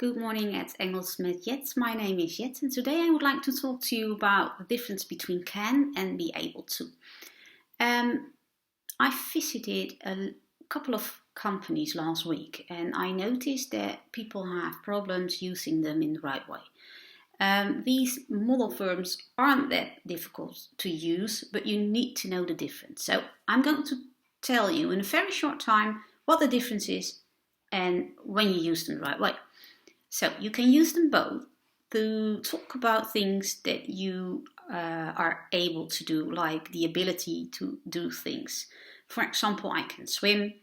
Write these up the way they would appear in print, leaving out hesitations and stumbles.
Good morning at Engels met Jet. My name is Jet and today I would like to talk to you about the difference between can and be able to. I visited a couple of companies last week and I noticed that people have problems using them in the right way. These modal verbs aren't that difficult to use, but you need to know the difference. So I'm going to tell you in a very short time what the difference is and when you use them the right way. So you can use them both to talk about things that you are able to do, like the ability to do things. For example, I can swim,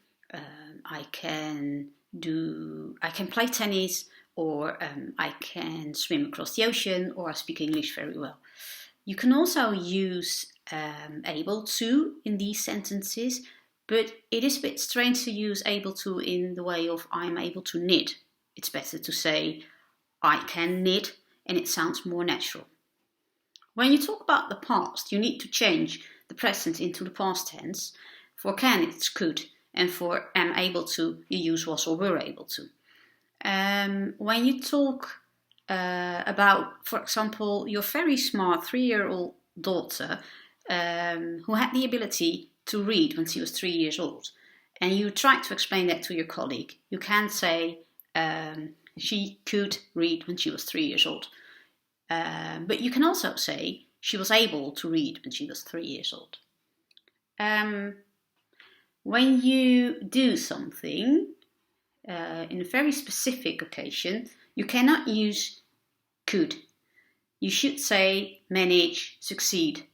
I can play tennis, or I can swim across the ocean, or I speak English very well. You can also use able to in these sentences, but it is a bit strange to use able to in the way of I'm able to knit. It's better to say I can knit and it sounds more natural. When you talk about the past, you need to change the present into the past tense. For can, it's could, and for am able to, you use was or were able to. When you talk about, for example, your very smart 3-year-old daughter who had the ability to read when she was 3 years old, and you try to explain that to your colleague, you can say she could read when she was 3 years old. But you can also say she was able to read when she was 3 years old. When you do something in a very specific occasion, you cannot use could. You should say manage, succeed,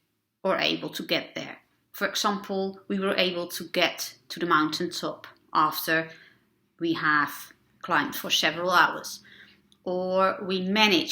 or able to get there. For example, we were able to get to the mountain top after we have climbed for several hours. Or we managed